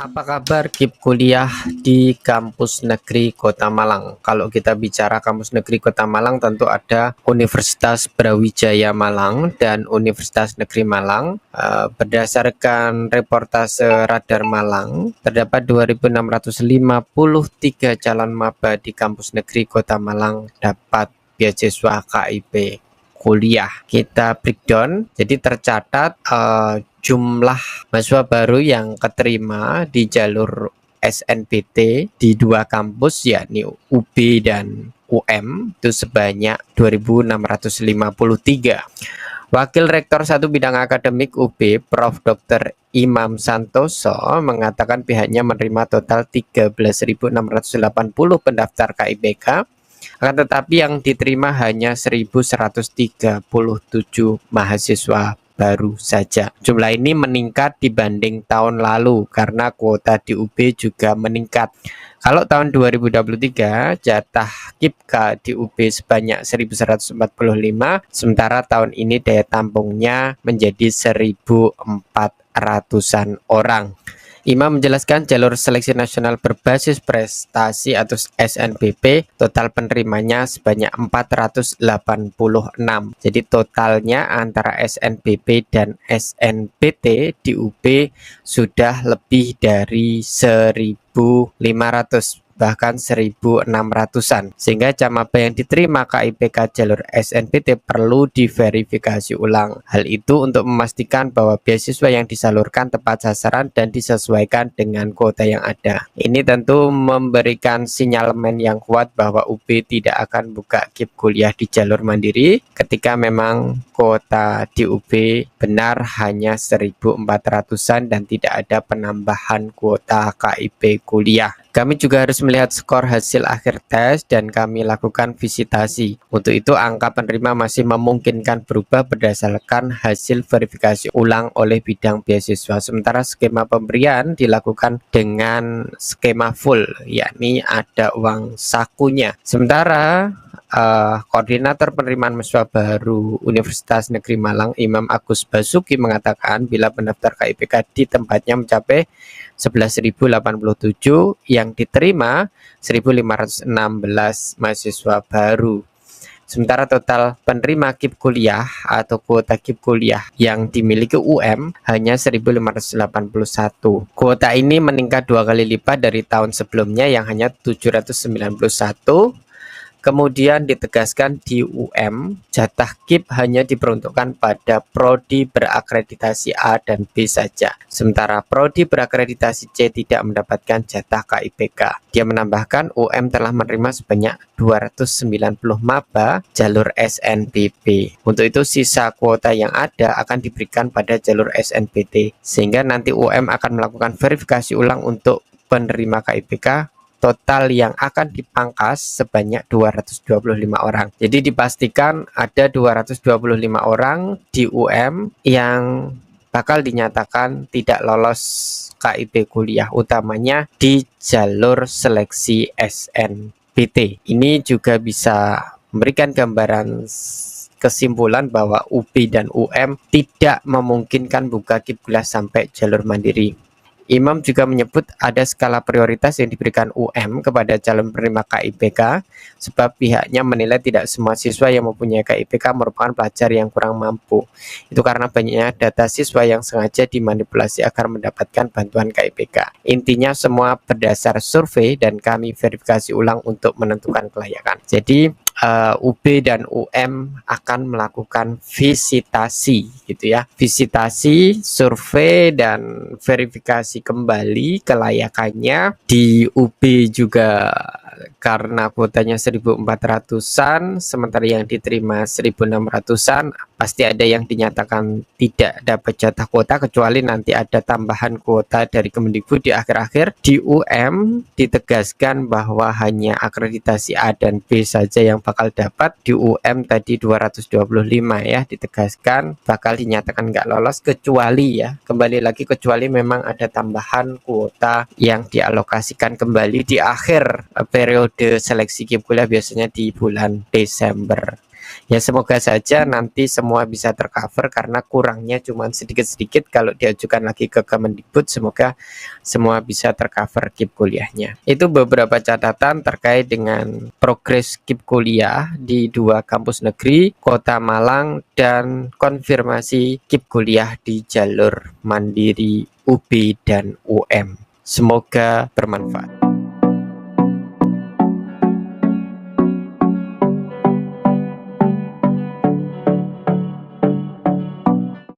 Apa kabar KIP kuliah di kampus negeri Kota Malang? Kalau kita bicara kampus negeri Kota Malang, tentu ada Universitas Brawijaya Malang dan Universitas Negeri Malang. Berdasarkan reportase Radar Malang, terdapat 2.653 calon maba di kampus negeri Kota Malang dapat beasiswa KIP kuliah. Kita breakdown, jadi tercatat jumlah mahasiswa baru yang keterima di jalur SNBT di dua kampus yakni UB dan UM itu sebanyak 2.653. Wakil Rektor 1 Bidang Akademik UB, Prof. Dr. Imam Santoso mengatakan pihaknya menerima total 13.680 pendaftar KIPK, akan tetapi yang diterima hanya 1.137 mahasiswa baru saja. Jumlah ini meningkat dibanding tahun lalu karena kuota di UB juga meningkat. Kalau tahun 2023 jatah KIPK di UB sebanyak 1.145, sementara tahun ini daya tampungnya menjadi 1.400-an orang. Imam menjelaskan jalur seleksi nasional berbasis prestasi atau SNBP total penerimanya sebanyak 486. Jadi totalnya antara SNBP dan SNBT di UB sudah lebih dari 1.500, bahkan 1.600-an, sehingga camaba yang diterima KIPK jalur SNBT perlu diverifikasi ulang. Hal itu untuk memastikan bahwa beasiswa yang disalurkan tepat sasaran dan disesuaikan dengan kuota yang ada. Ini tentu memberikan sinyalemen yang kuat bahwa UB tidak akan buka KIP kuliah di jalur mandiri ketika memang kuota di UB benar hanya 1.400-an dan tidak ada penambahan kuota KIP kuliah. Kami juga harus melihat skor hasil akhir tes dan kami lakukan visitasi. Untuk itu angka penerima masih memungkinkan berubah berdasarkan hasil verifikasi ulang oleh bidang beasiswa. Sementara skema pemberian dilakukan dengan skema full, yakni ada uang sakunya. Sementara Koordinator Penerimaan Mahasiswa Baru Universitas Negeri Malang, Imam Agus Basuki mengatakan bila pendaftar KIPK di tempatnya mencapai 11.087, yang diterima 1.516 mahasiswa baru. Sementara total penerima KIP kuliah atau kuota KIP kuliah yang dimiliki UM hanya 1.581. Kuota ini meningkat 2 kali lipat dari tahun sebelumnya yang hanya 791. Kemudian ditegaskan di UM, jatah KIP hanya diperuntukkan pada prodi berakreditasi A dan B saja. Sementara prodi berakreditasi C tidak mendapatkan jatah KIPK. Dia menambahkan UM telah menerima sebanyak 290 maba jalur SNBP. Untuk itu sisa kuota yang ada akan diberikan pada jalur SNBT, sehingga nanti UM akan melakukan verifikasi ulang untuk penerima KIPK. Total yang akan dipangkas sebanyak 225 orang. Jadi dipastikan ada 225 orang di UM yang bakal dinyatakan tidak lolos KIP kuliah, utamanya di jalur seleksi SNBT. Ini juga bisa memberikan gambaran kesimpulan bahwa UB dan UM tidak memungkinkan buka KIP kuliah sampai jalur mandiri. Imam juga menyebut ada skala prioritas yang diberikan UM kepada calon penerima KIPK sebab pihaknya menilai tidak semua siswa yang mempunyai KIPK merupakan pelajar yang kurang mampu. Itu karena banyaknya data siswa yang sengaja dimanipulasi agar mendapatkan bantuan KIPK. Intinya semua berdasar survei dan kami verifikasi ulang untuk menentukan kelayakan. Jadi UB dan UM akan melakukan visitasi gitu ya. Visitasi, survei dan verifikasi kembali kelayakannya. Di UB juga karena kuotanya 1.400-an, sementara yang diterima 1.600-an, pasti ada yang dinyatakan tidak dapat jatah kuota kecuali nanti ada tambahan kuota dari Kemendikbud di akhir-akhir. Di UM ditegaskan bahwa hanya akreditasi A dan B saja yang bakal dapat. Di UM tadi 225 ya, ditegaskan bakal dinyatakan nggak lolos kecuali ya, kembali lagi kecuali memang ada tambahan kuota yang dialokasikan kembali di akhir periode seleksi KIP kuliah, biasanya di bulan Desember. Ya semoga saja nanti semua bisa tercover karena kurangnya cuma sedikit-sedikit. Kalau diajukan lagi ke Kemendikbud, semoga semua bisa tercover KIP kuliahnya. Itu beberapa catatan terkait dengan progres KIP kuliah di 2 kampus negeri, Kota Malang, dan konfirmasi KIP kuliah di jalur mandiri UB dan UM. Semoga bermanfaat.